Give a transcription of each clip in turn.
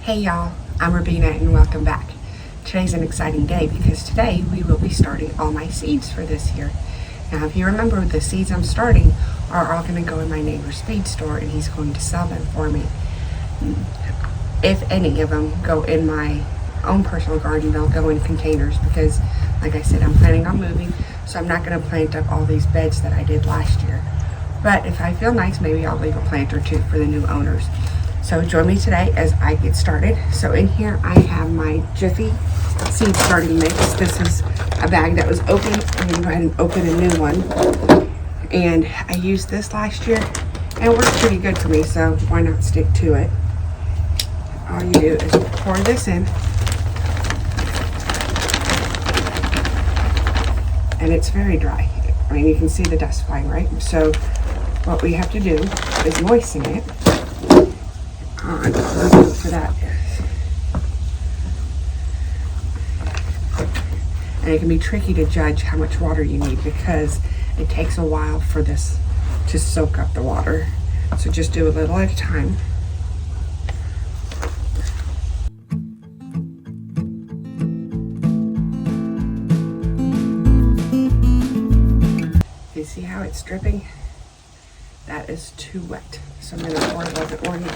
Hey y'all, I'm Rabina and welcome back. Today's an exciting day because today we will be starting all my seeds for this year. Now if you remember, the seeds I'm starting are all going to go in my neighbor's feed store and he's going to sell them for me. If any of them go in my own personal garden, they'll go in containers because, like I said, I'm planning on moving, so I'm not going to plant up all these beds that I did last year. But if I feel nice, maybe I'll leave a plant or two for the new owners. So join me today as I get started. So in here I have my Jiffy seed starting mix. This is a bag that was open. I'm going to go ahead and open a new one. And I used this last year and it worked pretty good for me, so why not stick to it? All you do is pour this in. And it's very dry. I mean, you can see the dust flying, right? So what we have to do is moisten it. For that. And it can be tricky to judge how much water you need because it takes a while for this to soak up the water. So just do a little at a time. You see how it's dripping? That is too wet. So I'm going to pour a little bit more here.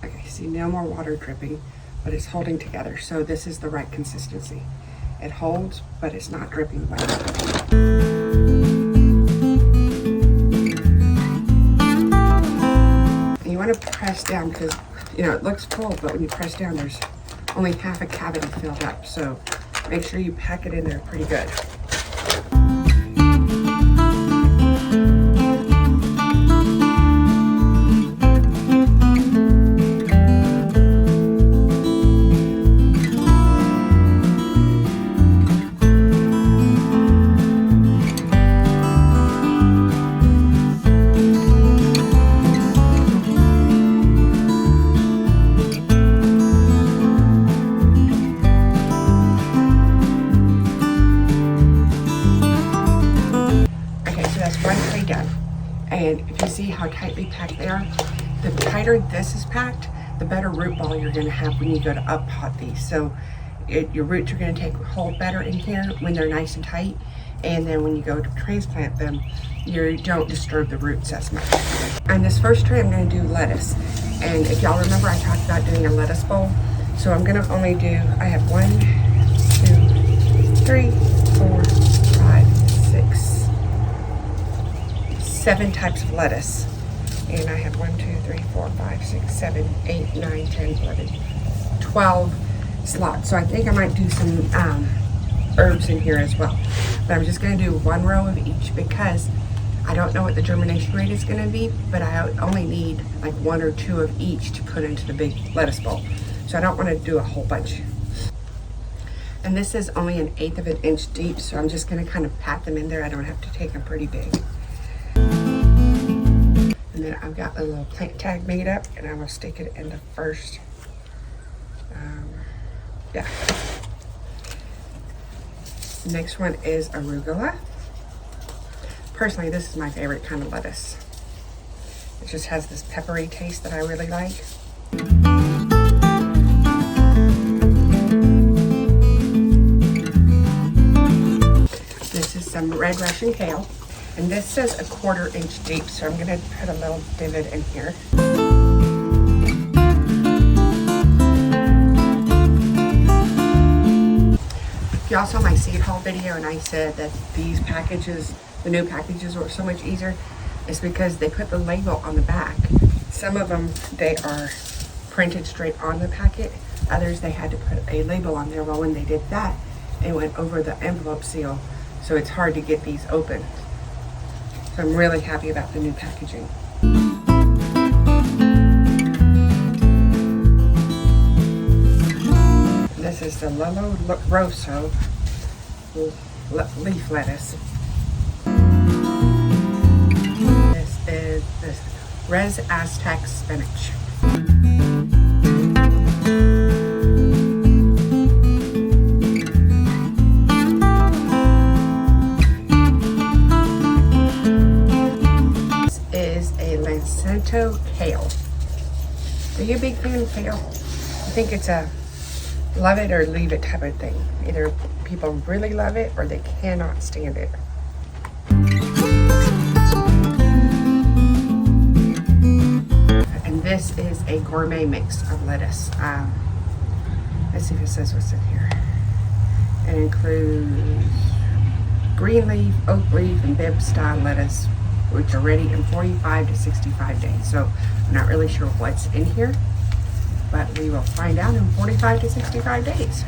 Okay, see, no more water dripping, but it's holding together. So this is the right consistency. It holds, but it's not dripping wet. And you want to press down because, you know, it looks full, but when you press down, there's only half a cavity filled up. So make sure you pack it in there pretty good. And if you see how tightly packed they are, the tighter this is packed, the better root ball you're going to have when you go to up-pot these. So your roots are going to hold better in here when they're nice and tight. And then when you go to transplant them, you don't disturb the roots as much. On this first tray, I'm going to do lettuce. And if y'all remember, I talked about doing a lettuce bowl. So I'm going to only do, I have 1, 2, 3, 4, 5, 6, 7 types of lettuce. And I have 1, 2, 3, 4, 5, 6, 7, 8, 9, 10, 11, 12 slots. So I think I might do some herbs in here as well. But I'm just going to do 1 row of each because I don't know what the germination rate is going to be, but I only need like 1 or 2 of each to put into the big lettuce bowl. So I don't want to do a whole bunch. And this is only 1/8 of an inch deep, so I'm just going to kind of pat them in there. I don't have to take them pretty big. And then I've got a little plant tag made up and I will stick it in the first, yeah. Next one is arugula. Personally, this is my favorite kind of lettuce. It just has this peppery taste that I really like. This is some red Russian kale. And this says 1/4 inch deep, so I'm going to put a little divot in here. Y'all saw my seed haul video and I said that these packages, the new packages, were so much easier. It's because they put the label on the back. Some of them, they are printed straight on the packet. Others, they had to put a label on there. Well, when they did that, it went over the envelope seal, so it's hard to get these open. So I'm really happy about the new packaging. This is the Lolo Rosso leaf lettuce. This is the Res Aztec spinach. Kale. Are you a big fan of kale? I think it's a love it or leave it type of thing. Either people really love it or they cannot stand it. And this is a gourmet mix of lettuce. Let's see if it says what's in here. It includes green leaf, oak leaf, and Bibb style lettuce, which are ready in 45 to 65 days. So I'm not really sure what's in here, but we will find out in 45 to 65 days.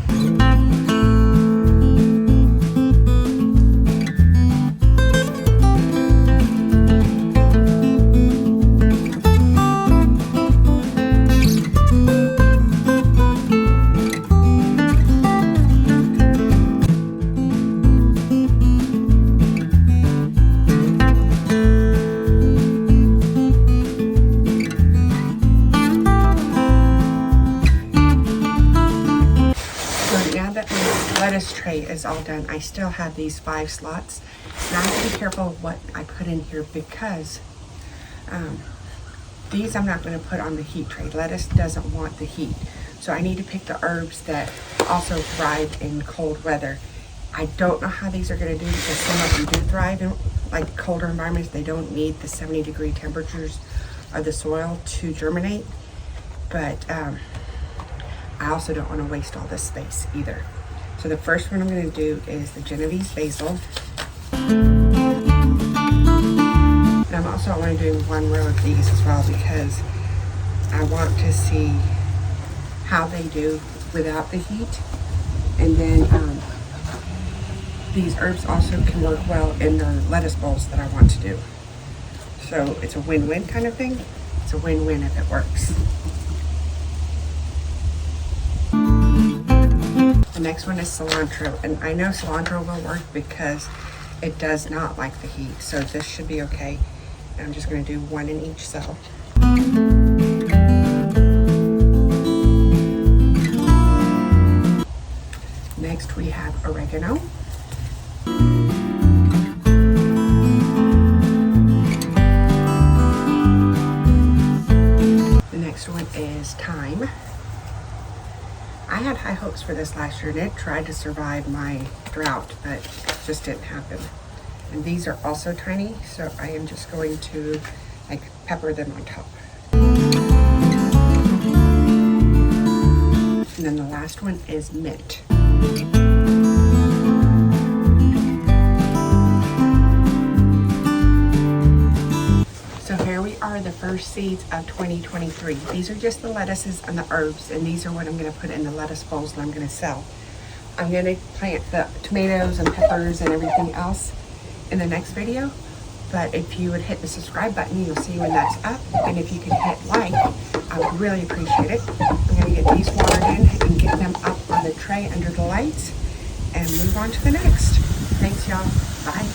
Lettuce tray is all done. I still have these 5 slots, and I have to be careful what I put in here because these I'm not going to put on the heat tray. Lettuce doesn't want the heat, so I need to pick the herbs that also thrive in cold weather. I don't know how these are going to do because some of them do thrive in like colder environments. They don't need the 70-degree temperatures of the soil to germinate, but I also don't want to waste all this space either. So the first one I'm going to do is the Genovese basil. And I'm also only doing 1 row of these as well because I want to see how they do without the heat. And then these herbs also can work well in the lettuce bowls that I want to do. So it's a win-win kind of thing. It's a win-win if it works. The next one is cilantro, and I know cilantro will work because it does not like the heat, so this should be okay. And I'm just going to do 1 in each cell. Next we have oregano. The next one is thyme. I had high hopes for this last year, and it tried to survive my drought, but it just didn't happen. And these are also tiny, so I am just going to like pepper them on top. And then the last one is mint. So here we are, the first seeds of 2023. These are just the lettuces and the herbs, and these are what I'm going to put in the lettuce bowls that I'm going to sell. I'm going to plant the tomatoes and peppers and everything else in the next video, but if you would hit the subscribe button, you'll see when that's up, and if you could hit like, I would really appreciate it. I'm going to get these watered in and get them up on the tray under the lights and move on to the next. Thanks, y'all. Bye.